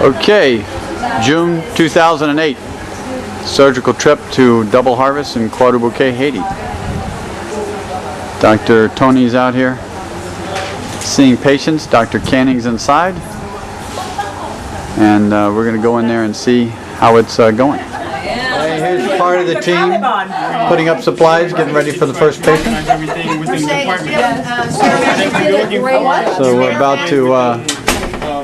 Okay, June 2008, surgical trip to Double Harvest in Bouquet, Haiti. Dr. Tony's out here seeing patients. Dr. Canning's inside, and we're going to go in there and see how it's going. Here's part of the team putting up supplies, getting ready for the first patient. So we're about to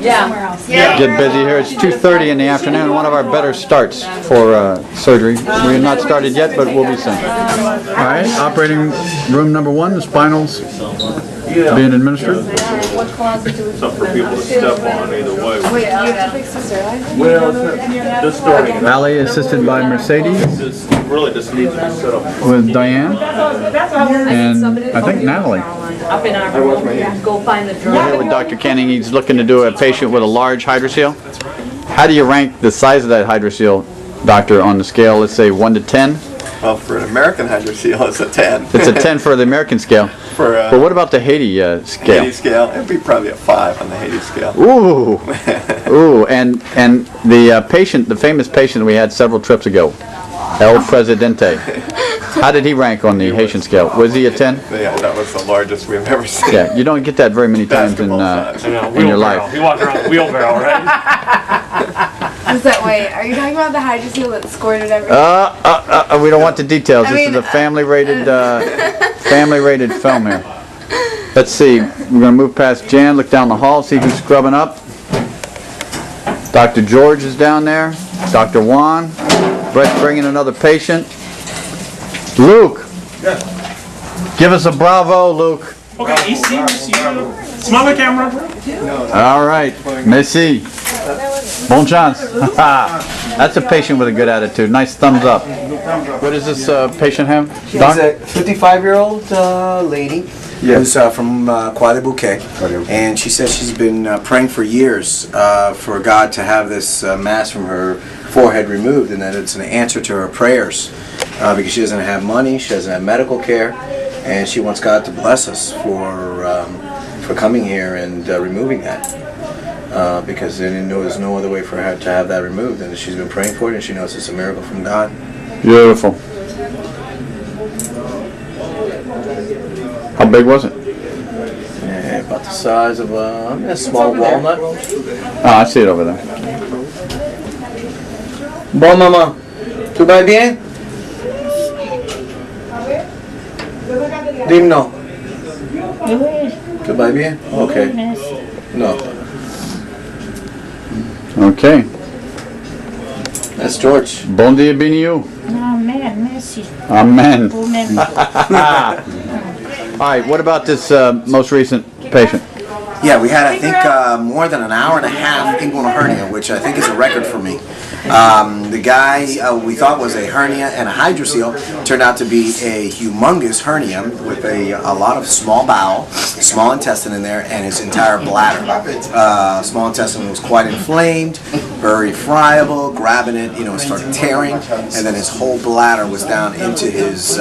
get busy here. It's 2:30 in the afternoon, one of our better starts for surgery. We're not started yet, but we'll be soon. All right, operating room number 1, the spinal's being administered. Something for people to step on either way. Wait, you have to fix the steroid? Well, just starting. Valley assisted by Mercedes It really just needs to be set up. with Diane and I think Natalie. Up in our room, go find the We're here with Dr. Canning. He's looking to do a patient with a large hydrocele. How do you rank the size of that hydrocele, doctor, on the scale, let's say 1 to 10? Well, for an American hydrocele, it's a 10. It's a 10 for the American scale. For But what about the Haiti scale? Haiti scale, it'd be probably a 5 on the Haiti scale. Ooh, ooh, and the patient, the famous patient we had several trips ago, El Presidente. How did he rank on the Haitian scale? Was he a 10? Yeah, that was the largest we've ever seen. Yeah, you don't get that very many times in your life. You walk around wheelbarrow, right? Wait, are you talking about the hydrocele that squirted everything? We don't want the details. I This is mean, a family-rated film here. Let's see. We're going to move past Jan, look down the hall, see who's scrubbing up. Dr. George is down there. Dr. Juan. Brett's bringing another patient. Luke. Yes. Give us a bravo, Luke. Okay, EC, smell the camera. All right. Merci. Bon chance. That's a patient with a good attitude. Nice thumbs up. What does this patient have? She's a 55-year-old lady who's from Croix Bouquet, and she says she's been praying for years for God to have this mass from her forehead removed, and that it's an answer to her prayers because she doesn't have money, she doesn't have medical care, and she wants God to bless us for coming here and removing that. Because there's no other way for her to have that removed, and she's been praying for it, and she knows it's a miracle from God. Beautiful. How big was it? Yeah, about the size of a small walnut. Oh, I see it over there. Bon maman, tout va bien? Dis non. Tout va bien? Okay. No. Okay. That's George. Bon dia, Biniou. Amen, merci. Amen. Amen. All right, what about this most recent patient? Yeah, we had, I think, more than an hour and a half inguinal hernia, which I think is a record for me. The guy we thought was a hernia and a hydrocele turned out to be a humongous hernia with a lot of small bowel, small intestine in there, and his entire bladder. Small intestine was quite inflamed, very friable, grabbing it, it started tearing, and then his whole bladder was down into his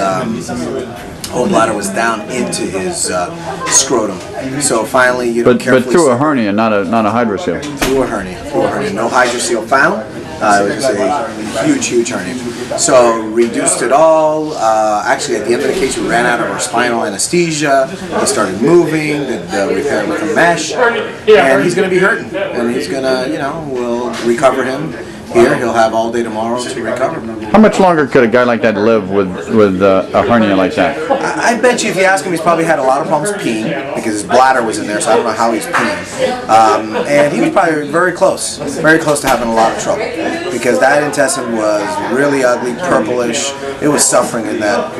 scrotum. So finally, But through a hernia, not a hydrocele. Through a hernia. No hydrocele found. It was a huge hernia. So reduced it all. Actually, at the end of the case, we ran out of our spinal anesthesia. He started moving. The repair with a mesh, and he's going to be hurting. And he's going to, we'll recover him. Here, he'll have all day tomorrow to recover. How much longer could a guy like that live with a hernia like that? I bet you if you ask him, he's probably had a lot of problems peeing because his bladder was in there, so I don't know how he's peeing. And he was probably very close to having a lot of trouble because that intestine was really ugly, purplish. It was suffering in that,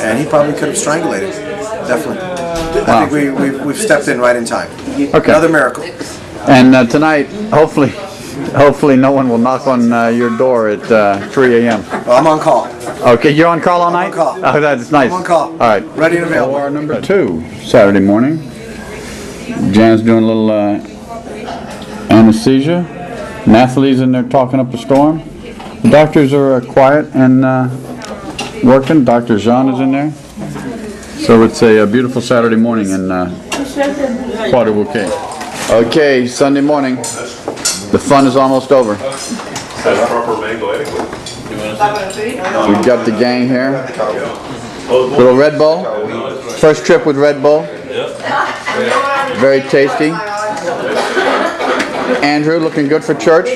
and he probably could have strangulated. Definitely. Wow. I think we've stepped in right in time. Okay. Another miracle. And tonight, hopefully no one will knock on your door at 3 a.m. Well, I'm on call. Okay, you're on call all night? I'm on call. Oh, that's nice. I'm on call. All right. Ready and available. OR number 2, Saturday morning. Jan's doing a little anesthesia. Nathalie's in there talking up a storm. The doctors are quiet and working. Dr. Jean is in there. So it's a beautiful Saturday morning in Bouquet. Okay, Sunday morning. The fun is almost over. That's proper mango etiquette. We've got the gang here. Little Red Bull. First trip with Red Bull. Very tasty. Andrew, looking good for church.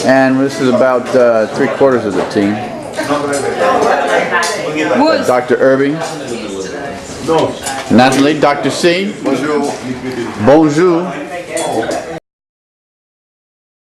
And this is about 3/4 of the team. Dr. Irby. Natalie, Dr. C. Bonjour.